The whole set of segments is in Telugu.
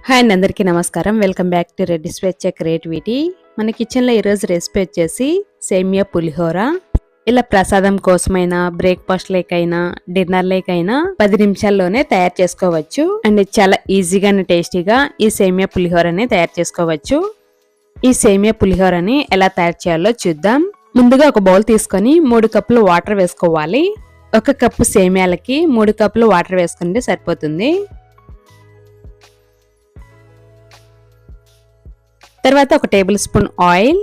హాయ్ అండి, అందరికీ నమస్కారం. వెల్కమ్ బ్యాక్ టు రెడ్డి స్వేచ్ఛ క్రియేటివిటీ. మన కిచెన్లో ఈరోజు రెసిపీ వచ్చేసి సేమియా పులిహోర. ఇలా ప్రసాదం కోసమైనా, బ్రేక్ఫాస్ట్ లేకైనా, డిన్నర్ లేకైనా 10 నిమిషాల్లోనే తయారు చేసుకోవచ్చు. అండ్ చాలా ఈజీగా అండ్ టేస్టీగా ఈ సేమియా పులిహోరని తయారు చేసుకోవచ్చు. ఈ సేమియా పులిహోరని ఎలా తయారు చేయాలో చూద్దాం. ముందుగా ఒక బౌల్ తీసుకొని 3 కప్పులు వాటర్ వేసుకోవాలి. 1 కప్పు సేమియాలకి 3 కప్పులు వాటర్ వేసుకుంటే సరిపోతుంది. తర్వాత 1 టేబుల్ స్పూన్ ఆయిల్,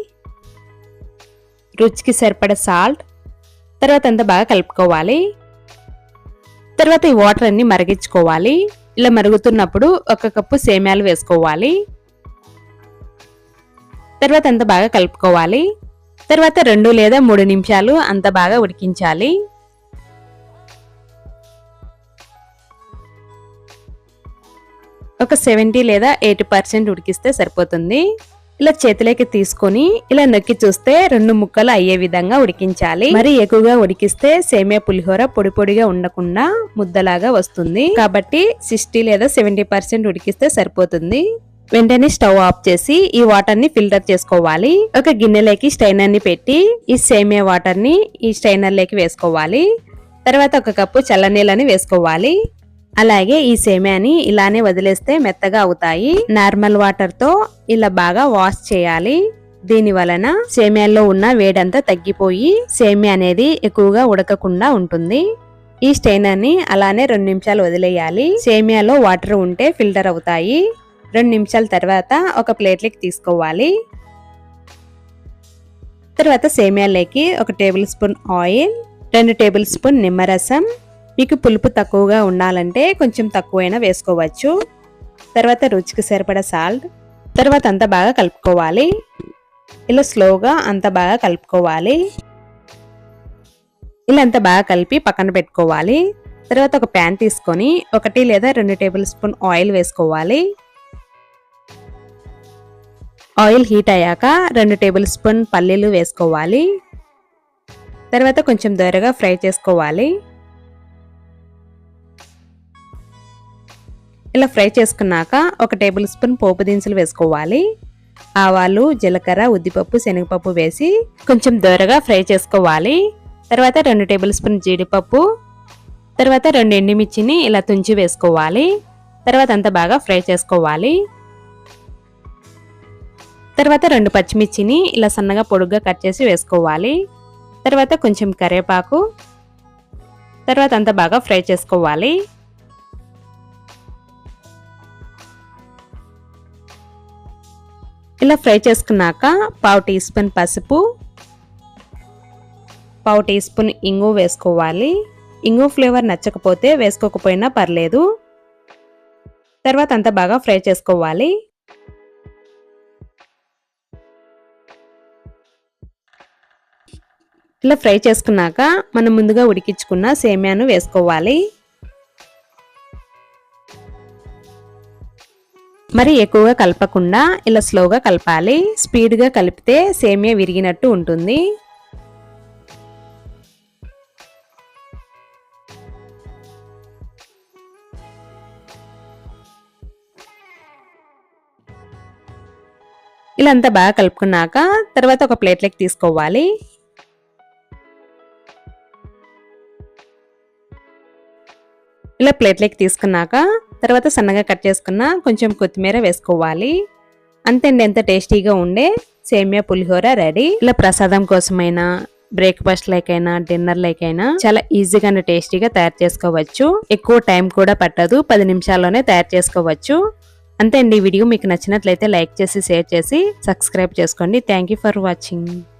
రుచికి సరిపడ సాల్ట్, తర్వాత అంతా బాగా కలుపుకోవాలి. తర్వాత ఈ వాటర్ అన్ని మరిగించుకోవాలి. ఇలా మరుగుతున్నప్పుడు 1 కప్పు సేమ్యాలు వేసుకోవాలి. తర్వాత అంతా బాగా కలుపుకోవాలి. తర్వాత 2 లేదా 3 నిమిషాలు అంతా బాగా ఉడికించాలి. ఒక 70 లేదా 80% ఉడికిస్తే సరిపోతుంది. ఇలా చేతిలోకి తీసుకొని ఇలా నొక్కి చూస్తే 2 ముక్కలు అయ్యే విధంగా ఉడికించాలి. మరి ఎక్కువగా ఉడికిస్తే సేమియా పులిహోర పొడి పొడిగా ఉండకుండా ముద్దలాగా వస్తుంది. కాబట్టి 60 లేదా 70% ఉడికిస్తే సరిపోతుంది. వెంటనే స్టవ్ ఆఫ్ చేసి ఈ వాటర్ ని ఫిల్టర్ చేసుకోవాలి. ఒక గిన్నెలోకి స్ట్రైనర్ ని పెట్టి ఈ సేమియా వాటర్ ని ఈ స్ట్రైనర్ లోకి వేసుకోవాలి. తర్వాత 1 కప్పు చల్లనీళ్ళని వేసుకోవాలి. అలాగే ఈ సేమియాని ఇలానే వదిలేస్తే మెత్తగా అవుతాయి. నార్మల్ వాటర్ తో ఇలా బాగా వాష్ చేయాలి. దీని వలన సేమియాలో ఉన్న వేడంతా తగ్గిపోయి సేమియా అనేది ఎక్కువగా ఉడకకుండా ఉంటుంది. ఈ స్ట్రైనర్ ని అలానే 2 నిమిషాలు వదిలేయాలి. సేమియాలో వాటర్ ఉంటే ఫిల్టర్ అవుతాయి. 2 నిమిషాల తర్వాత ఒక ప్లేట్లోకి తీసుకోవాలి. తర్వాత సేమియాలోకి 1 table spoon oil, 2 table spoon నిమ్మరసం. మీకు పులుపు తక్కువగా ఉండాలంటే కొంచెం తక్కువైనా వేసుకోవచ్చు. తర్వాత రుచికి సరిపడా సాల్ట్. తర్వాత అంతా బాగా కలుపుకోవాలి. ఇలా స్లోగా అంతా బాగా కలుపుకోవాలి. ఇలా అంతా బాగా కలిపి పక్కన పెట్టుకోవాలి. తర్వాత ఒక ప్యాన్ తీసుకొని 1 లేదా 2 టేబుల్ స్పూన్ ఆయిల్ వేసుకోవాలి. ఆయిల్ హీట్ అయ్యాక 2 టేబుల్ స్పూన్ పల్లీలు వేసుకోవాలి. తర్వాత కొంచెం దోరగా ఫ్రై చేసుకోవాలి. ఇలా ఫ్రై చేసుకున్నాక 1 టేబుల్ స్పూన్ పోపు దినుసులు వేసుకోవాలి. ఆవాలు, జీలకర్ర, ఉద్దిపప్పు, శనగపప్పు వేసి కొంచెం దోరగా ఫ్రై చేసుకోవాలి. తర్వాత 2 టేబుల్ స్పూన్ జీడిపప్పు, తర్వాత 2 ఎండుమిర్చిని ఇలా తుంచి వేసుకోవాలి. తర్వాత అంతా బాగా ఫ్రై చేసుకోవాలి. తర్వాత 2 పచ్చిమిర్చిని ఇలా సన్నగా పొడుగ్గా కట్ చేసి వేసుకోవాలి. తర్వాత కొంచెం కరివేపాకు. తర్వాత అంతా బాగా ఫ్రై చేసుకోవాలి. ఇలా ఫ్రై చేసుకున్నాక 1/2 టీ స్పూన్ పసుపు, 1/2 టీ స్పూన్ ఇంగు వేసుకోవాలి. ఇంగు ఫ్లేవర్ నచ్చకపోతే వేసుకోకపోయినా పర్లేదు. తర్వాత అంతా బాగా ఫ్రై చేసుకోవాలి. ఇలా ఫ్రై చేసుకున్నాక మనం ముందుగా ఉడికించుకున్న సేమియాను వేసుకోవాలి. మరి ఎక్కువగా కలపకుండా ఇలా స్లోగా కలపాలి. స్పీడ్గా కలిపితే సేమియా విరిగినట్టు ఉంటుంది. ఇలా అంతా బాగా కలుపుకున్నాక తర్వాత ఒక ప్లేట్లోకి తీసుకోవాలి. ఇలా ప్లేట్లోకి తీసుకున్నాక తర్వాత సన్నగా కట్ చేసుకున్న కొంచెం కొత్తిమీర వేసుకోవాలి. అంతేండి, ఎంత టేస్టీగా ఉండే సేమియా పులిహోర రెడీ. ఇలా ప్రసాదం కోసమైనా, బ్రేక్ఫాస్ట్ లేకైనా, డిన్నర్ లేకైనా చాలా ఈజీగా అండ్ టేస్టీగా తయారు చేసుకోవచ్చు. ఎక్కువ టైం కూడా పట్టదు, 10 నిమిషాల్లోనే తయారు చేసుకోవచ్చు. అంతే అండి. ఈ వీడియో మీకు నచ్చినట్లయితే లైక్ చేసి, షేర్ చేసి, సబ్స్క్రైబ్ చేసుకోండి. Thank you for watching.